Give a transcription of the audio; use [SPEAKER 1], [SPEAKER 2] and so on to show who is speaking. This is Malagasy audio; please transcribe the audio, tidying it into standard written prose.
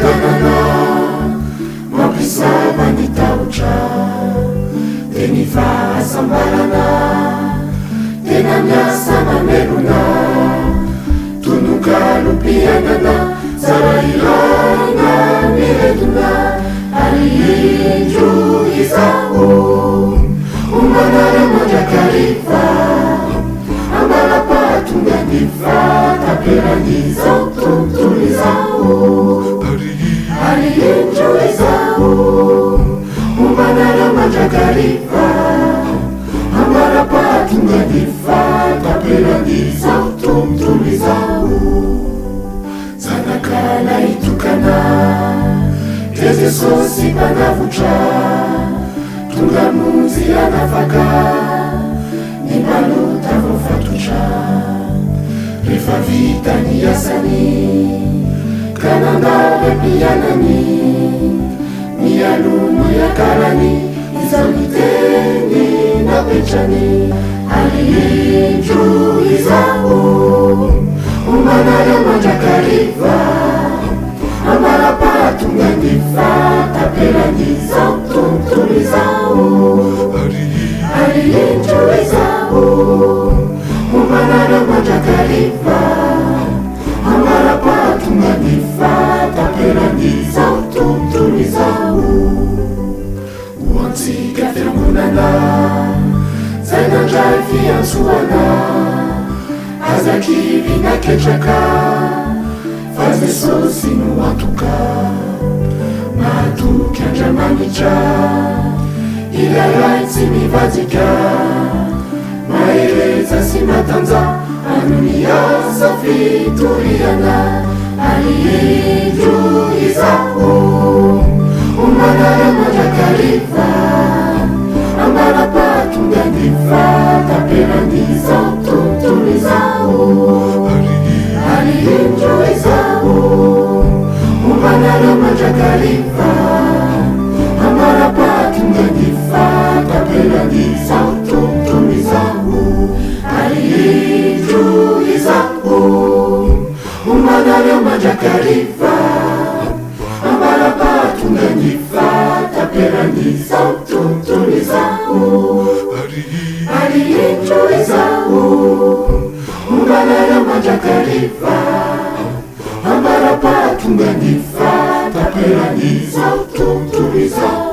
[SPEAKER 1] tanana mampisava ny tahotra de ny fahasambarana tena miasa mamelona tonokalompianana tsara ilaina miretona ary indro izao ombanara mandrakariva ambarapatonga ny fataperan'izao tontolo izao ary indro izao ombanara mandrakariva ambarapatonga ny fataperan'izao tontolo izao zanakala itokana de jesosy mpanavotra tonga monjy anafaka ny malota voafatotra rehefa vita ny asany ka nandala mpianany mialono akarany izao ny teny napetrany ary indro izao ombanara mandrakariva ambarapatonga ny fataperan'izao tontolo izao ary indro izao ombanara mandrakariva ambarapatonga ny fataperan'izao tontolo izao hoantsika fiangonana zay nandray fiantsoana azakivy naketraka fa jesosy no antoka mahatoky andriamanitra ilaray tsy mivadika mahereza sy matanja anony asa fitoriana ary indro izao ombanara mandrakariva ambarapatonga ny fataperan'izao tontolo izao ary indro izao ombanara mandrakariva ambarapatonga ny fataperan'izao tontolo izao ary indro izao ombanara mandrakariva ambarapatonga ny fataperan'izao tontolo izao ary indro izao ombanara mandrakariva ambarapatonga ny fataperan'izao tontolo izao